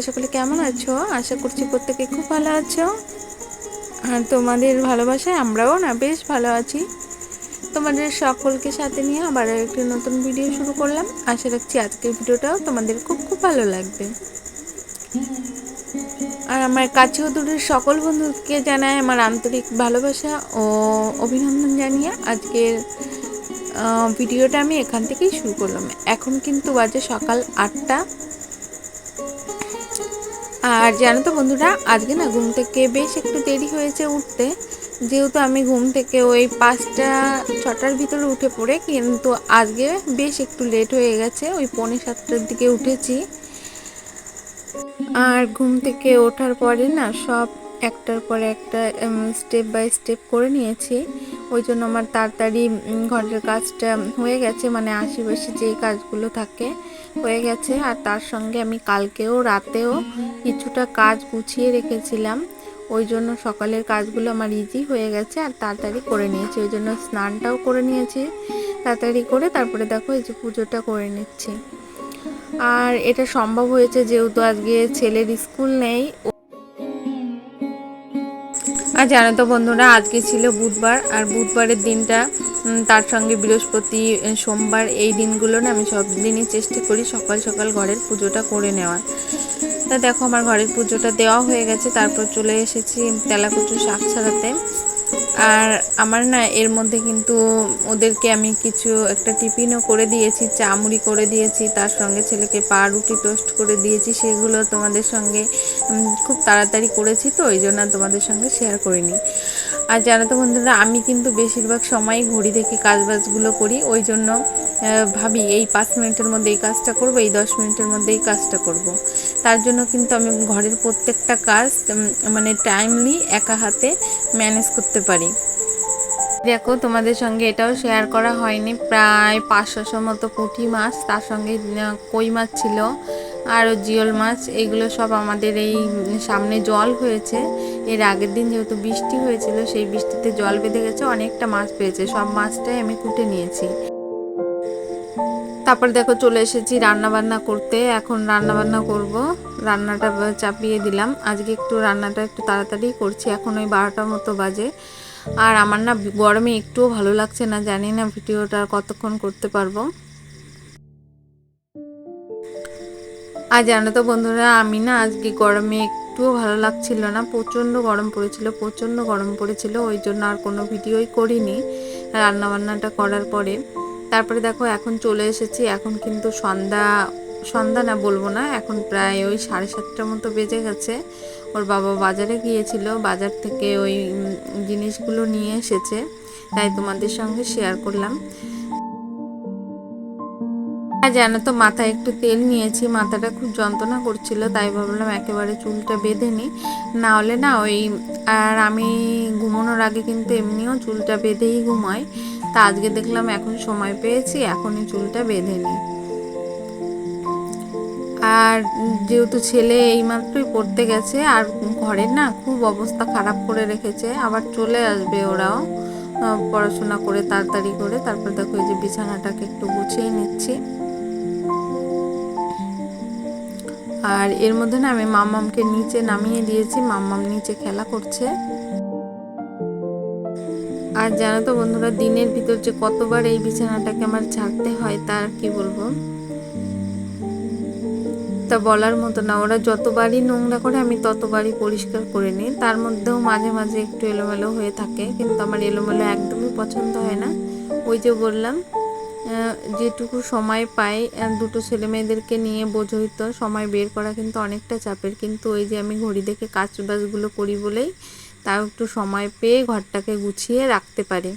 তোমরা সকলে কেমন আছো? আশা করছি প্রত্যেকে খুব ভালো আছো। আর তোমাদের ভালোবাসায় আমরাও না বেশ ভালো আছি। তোমাদের সকলকে সাথে নিয়ে আবার একটি নতুন ভিডিও শুরু করলাম। আশা রাখছি আজকের ভিডিওটাও তোমাদের খুব খুব ভালো লাগবে। আর আমার কাছে ও দূরের সকল বন্ধুকে জানাই আমার আন্তরিক ভালোবাসা ও অভিনন্দন জানিয়ে আজকের ভিডিওটা আমি এখান থেকেই শুরু করলাম। এখন কিন্তু বাজে সকাল 8টা। আর জানো তো বন্ধুরা, আজকে না ঘুম থেকে বেশ একটু দেরি হয়েছে উঠতে, যেহেতু আমি ঘুম থেকে ওই 5টা-6টার ভিতরে উঠে পড়ে, কিন্তু আজকে বেশ একটু লেট হয়ে গেছে, ওই 6:45টার দিকে উঠেছি। আর ঘুম থেকে ওঠার পরে না সব একটার পর একটা স্টেপ বাই স্টেপ করে নিয়েছি। ওই জন্য আমার তাড়াতাড়ি ঘরের কাজটা হয়ে গেছে, মানে আশেপাশে যেই কাজগুলো থাকে হয়ে গেছে। আর তার সঙ্গে আমি কালকেও রাতেও কিছুটা কাজ গুছিয়ে রেখেছিলাম, ওই জন্য সকালের কাজগুলো আমার ইজি হয়ে গেছে আর তাড়াতাড়ি করে নিয়েছি। ওই জন্য স্নানটাও করে নিয়েছি তাড়াতাড়ি করে, তারপরে দেখো এই যে পুজোটা করে নিচ্ছি। আর এটা সম্ভব হয়েছে যেহেতু আজকে ছেলের স্কুল নেই। আর জানো তো বন্ধুরা, আজকে ছিল বুধবার, আর বুধবারের দিনটা তার সঙ্গে বৃহস্পতি, সোমবার, এই দিনগুলো না আমি সব দিনই চেষ্টা করি সকাল সকাল ঘরের পুজোটা করে নেওয়ার। তা দেখো আমার ঘরের পুজোটা দেওয়া হয়ে গেছে, তারপর চলে এসেছি তেলাকুচু শাক ছাড়াতে। আর আমার না এর মধ্যে কিন্তু ওদেরকে আমি কিছু একটা টিফিনও করে দিয়েছি, চা মুড়ি করে দিয়েছি, তার সঙ্গে ছেলেকে পাউরুটি টোস্ট করে দিয়েছি। সেগুলো তোমাদের সঙ্গে খুব তাড়াতাড়ি করেছি, তো ওই জন্য তোমাদের সঙ্গে শেয়ার করিনি। আর জানো তো বন্ধুরা, আমি কিন্তু বেশিরভাগ সময় ঘড়ি দেখে কাজবাজগুলো করি, ওই জন্য ভাবি এই 5 মিনিটের মধ্যে এই কাজটা করব, এই 10 মিনিটের মধ্যে এই কাজটা করব। তার জন্য কিন্তু আমি ঘরের প্রত্যেকটা কাজ মানে টাইমলি একা হাতে ম্যানেজ করতে পারি। দেখো তোমাদের সঙ্গে এটাও শেয়ার করা হয়নি, প্রায় 500 মতো পুঁটি মাছ, তার সঙ্গে কই মাছ ছিল, আর জিওল মাছ। এগুলো সব আমাদের এই সামনে জল হয়েছে, এর আগের দিন যেহেতু বৃষ্টি হয়েছিল, সেই বৃষ্টিতে জল বেঁধে গেছে, অনেকটা মাছ পেয়েছে, সব মাছটাই আমি কুটে নিয়েছি। তারপর দেখো চলে এসেছি রান্না বান্না করতে। এখন রান্না বান্না করব, রান্নাটা চাপিয়ে দিলাম। আজকে একটু রান্নাটা একটু তাড়াতাড়ি করছি, এখন ওই 12টার মতো বাজে। আর আমার না গরমে একটুও ভালো লাগছে না, জানি না ভিডিওটা কতক্ষণ করতে পারবো। আর জানো তো বন্ধুরা, আমি না আজকে গরমে একটুও ভালো লাগছিল না, প্রচণ্ড গরম পড়েছিল, প্রচণ্ড গরম পড়েছিল, ওই জন্য আর কোনো ভিডিওই করিনি রান্নাবান্নাটা করার পরে। তারপরে দেখো এখন চলে এসেছি, এখন কিন্তু সন্ধ্যা না বলবো না, এখন প্রায় ওই 7:30টার মতো বেজে গেছে। ওর বাবা বাজারে গিয়েছিল, বাজার থেকে ওই জিনিসগুলো নিয়ে এসেছে, তাই তোমাদের সঙ্গে শেয়ার করলাম। আর জানো তো, মাথায় একটু তেল নিয়েছি, মাথাটা খুব যন্ত্রণা করছিল, তাই ভাবলাম একেবারে চুলটা বেঁধে নিই, না হলে না ওই। আর আমি ঘুমানোর আগে কিন্তু এমনিও চুলটা বেঁধেই ঘুমাই, তা আজকে দেখলাম এখন সময় পেয়েছি, এখনই চুলটা বেঁধে নিই। আর যেহেতু ছেলে এইমাত্রই পড়তে গেছে, আর ঘরের না খুব অবস্থা খারাপ করে রেখেছে, আবার চলে আসবে ওরাও পড়াশোনা করে তাড়াতাড়ি করে। তারপর দেখো এই যে বিছানাটাকে একটু গুছিয়ে নিচ্ছি। আর এর মধ্যে না আমি মাম্মামকে নিচে নামিয়ে দিয়েছি, মাম্মাম নিচে খেলা করছে। আর জানো তো বন্ধুরা, দিনের ভিতর যে কতবার এই বিছানাটাকে আমার ছাড়তে হয় তার কি বলবো, তা বলার মতো না। ওরা যতবারই নোংরা করে আমি ততবারই পরিষ্কার করে নিই, তার মধ্যেও মাঝে মাঝে একটু এলোমেলো হয়ে থাকে, কিন্তু আমার এলোমেলো একদমই পছন্দ হয় না। ওই যে বললাম, যেটুকু সময় পাই দুটো ছেলে মেয়েদেরকে নিয়ে বোঝই তো, সময় বের করা কিন্তু অনেকটা চাপের, কিন্তু ওই যে আমি ঘড়ি দেখে কাজবাজগুলো করি বলেই তাও একটু সময় পেয়ে ঘরটাকে গুছিয়ে রাখতে পারি।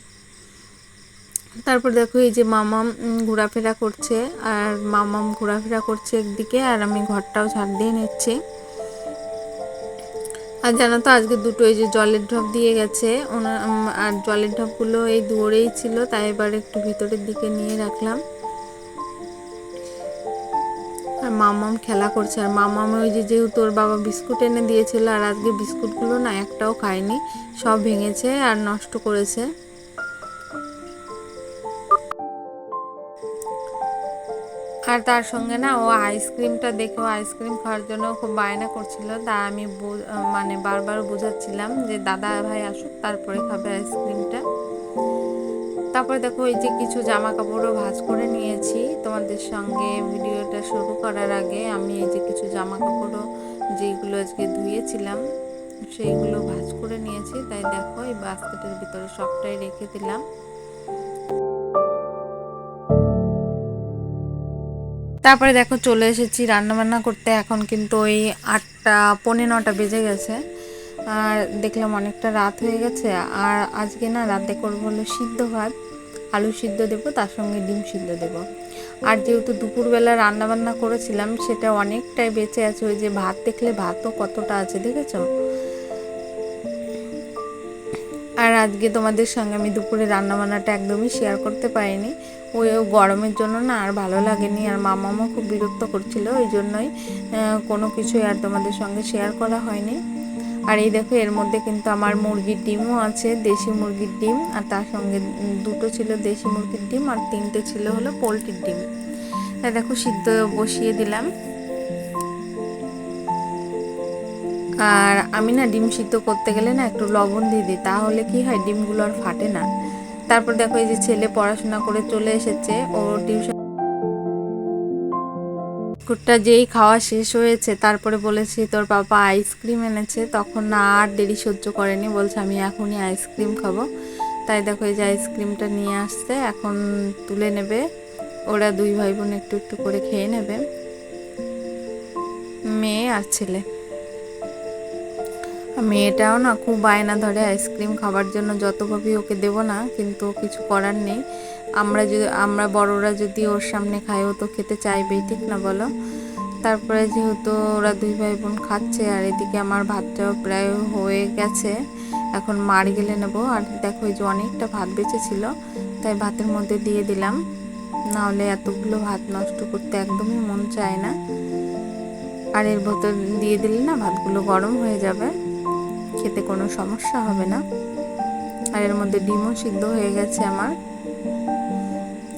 তারপর দেখো এই যে মামাম ঘোরাফেরা করছে, আর মামাম ঘোরাফেরা করছে একদিকে, আর আমি ঘরটাও ঝাড় দিয়ে নিচ্ছি। আর জানো তো আজকে দুটো এই যে জলের ঢপ দিয়ে গেছে, আর জলের ঢপগুলো এই দুয়ারেই ছিল, তাই এবার একটু ভিতরের দিকে নিয়ে রাখলাম। আর মামাম খেলা করছে, আর মামাম ওই যে যেহেতু ওর বাবা বিস্কুট এনে দিয়েছিল, আর আজকে বিস্কুটগুলো না একটাও খায়নি, সব ভেঙেছে আর নষ্ট করেছে। আর জানো তো বন্ধুরা, আমি না আজকে গরমে একটুও ভালো লাগছে না, জানি না ভিডিওটা কতক্ষণ করতে পারবো। আর জানো তো বন্ধুরা, আমি কিন্তু বেশিরভাগ সময় ঘড়ি দেখে কাজবাজগুলো করি, ওই জন্য আর কোনো ভিডিওই করিনি রান্নাবান্নাটা করার পরে। তারপরে দেখো এই যে মামাম ঘোরাফেরা করছে, আর মামাম খেলা করছে, আর তার সঙ্গে না ও আইসক্রিমটা দেখেও আইসক্রিম খাওয়ার জন্য খুব বায়না করছিল, তা আমি মানে বারবার বোঝাচ্ছিলাম যে দাদা ভাই আসুক তারপরে খাবে আইসক্রিমটা। তারপরে দেখো এই যে কিছু জামা কাপড়ও ভাঁজ করে নিয়েছি। তোমাদের সঙ্গে ভিডিওটা শুরু করার আগে আমি এই যে কিছু জামা কাপড়ও যেগুলো আজকে ধুয়েছিলাম সেইগুলো ভাঁজ করে নিয়েছি। তাই দেখো এই বাস্কেটের ভিতরে সবটাই রেখে দিলাম। তারপরে দেখো চলে এসেছি রান্নাবান্না করতে। এখন কিন্তু ওই 8টা পৌনে 9টা বেজে গেছে, আর দেখলাম অনেকটা রাত হয়ে গেছে। আর আজকে না রাতে করবো হলো সিদ্ধ ভাত, আলু সিদ্ধ দেবো, তার সঙ্গে ডিম সিদ্ধ দেবো। আর যেহেতু দুপুরবেলা রান্নাবান্না করেছিলাম সেটা অনেকটাই বেঁচে আছে। ওই যে ভাত দেখলে ভাতও কতটা আছে দেখেছো। আর আজকে তোমাদের সঙ্গে আমি দুপুরে রান্নাবান্নাটা একদমই শেয়ার করতে পারিনি, ওই গরমের জন্য না আর ভালো লাগেনি। আর মামামও খুব বিরক্ত করছিল, ওই জন্যই কোনো কিছুই আর তোমাদের সঙ্গে শেয়ার করা হয়নি। আর এই দেখো এর মধ্যে কিন্তু আমার মুরগির ডিমও আছে, দেশি মুরগির ডিম। আর তার সঙ্গে 2টো ছিল দেশি মুরগির ডিম আর 3টে ছিল হলো পোলট্রির ডিম। তাই দেখো সিদ্ধ বসিয়ে দিলাম। আর আমি না ডিম সিদ্ধ করতে গেলে না একটু লবণ দিয়ে দিই, তাহলে কি হয় ডিমগুলো আর ফাটে না। তারপর দেখো এই যে ছেলে পড়াশোনা করে চলে এসেছে, ও টিউশন কুটটা যেই খাওয়া শেষ হয়েছে তারপরে বলেছি তোর পাপা আইসক্রিম এনেছে, তখন না আর দেরি সহ্য করেনি, বলছে আমি এখনই আইসক্রিম খাবো। তাই দেখো এই যে আইসক্রিমটা নিয়ে আসছে, এখন তুলে নেবে। ওরা 2 ভাই বোন একটু একটু করে খেয়ে নেবে, মেয়ে আর ছেলে। মেয়েটাও না খুব বায়না ধরে আইসক্রিম খাবার জন্য, যতভাবেই ওকে দেবো না, কিন্তু কিছু করার নেই। আমরা বড়রা যদি ওর সামনে খাই ও তো খেতে চাইবেই, ঠিক না বলো। তারপরে যেহেতু ওরা 2 ভাই বোন খাচ্ছে, আর এদিকে আমার ভাতটাও প্রায় হয়ে গেছে, এখন মার গেলে নেবো। আর দেখো এই যে অনেকটা ভাত বেঁচেছিল, তাই ভাতের মধ্যে দিয়ে দিলাম, নাহলে এতগুলো ভাত নষ্ট করতে একদমই মন চায় না। আর এর ভেতর দিয়ে দিলে না ভাতগুলো গরম হয়ে যাবে, খেতে কোনো সমস্যা হবে না। আর এর মধ্যে ডিমও সিদ্ধ হয়ে গেছে আমার।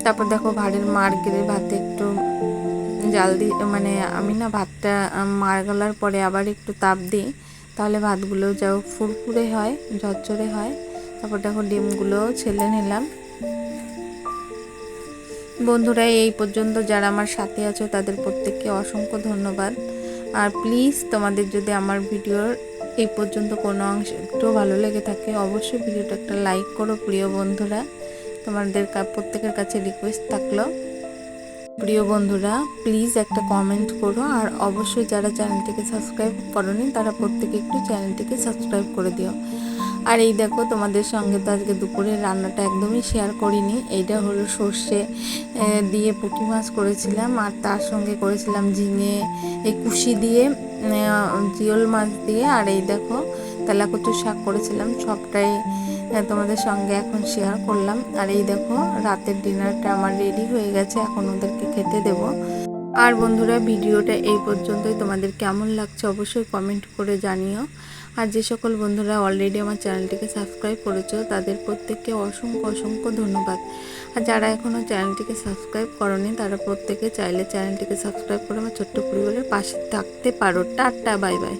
তারপর দেখো মার গেলে ভাতে একটু জাল দিই, মানে আমি না ভাতটা মার গলার পরে আবার একটু তাপ দিই, তাহলে ভাতগুলো যাও ফুরফুরে হয়, ঝরঝরে হয়। তারপর দেখো ডিমগুলোও ছেলে নিলাম। বন্ধুরা এই পর্যন্ত যারা আমার সাথে আছো তাদের প্রত্যেককে অসংখ্য ধন্যবাদ। আর প্লিজ তোমাদের যদি আমার ভিডিওর এই পর্যন্ত কোনো অংশ একটু ভালো লেগে থাকে, অবশ্যই ভিডিওটা একটা লাইক করো প্রিয় বন্ধুরা। তোমাদের প্রত্যেকের কাছে রিকোয়েস্ট থাকলো প্রিয় বন্ধুরা প্লিজ একটা কমেন্ট করো। আর অবশ্যই যারা চ্যানেলটিকে সাবস্ক্রাইব করোনি তারা প্রত্যেকে একটু চ্যানেলটিকে সাবস্ক্রাইব করে দিও। আর এই দেখো তোমাদের সঙ্গে তো আজকে দুপুরের রান্নাটা একদমই শেয়ার করিনি। এইটা হলো সর্ষে দিয়ে পুঁটি মাছ করেছিলাম, আর তার সঙ্গে করেছিলাম ঝিঙে, এই কুশি দিয়ে, জিওল মাছ দিয়ে। আর এই দেখো তেলাকুচু শাক করেছিলাম, সবটাই তোমাদের সঙ্গে এখন শেয়ার করলাম। আর এই দেখো রাতের ডিনারটা আমার রেডি হয়ে গেছে, এখন ওদেরকে খেতে দেব। আর বন্ধুরা ভিডিওটা এই পর্যন্তই, তোমাদের কেমন লাগছে অবশ্যই কমেন্ট করে জানিও। আর যে সকল বন্ধুরা অলরেডি আমার চ্যানেলটিকে সাবস্ক্রাইব করেছো তাদের প্রত্যেককে অসংখ্য অসংখ্য ধন্যবাদ। আর যারা এখনও চ্যানেলটিকে সাবস্ক্রাইব করোনি তারা প্রত্যেকে চাইলে চ্যানেলটিকে সাবস্ক্রাইব করে আমার ছোট্ট পরিবারের পাশে থাকতে পারো। Tata, bye bye.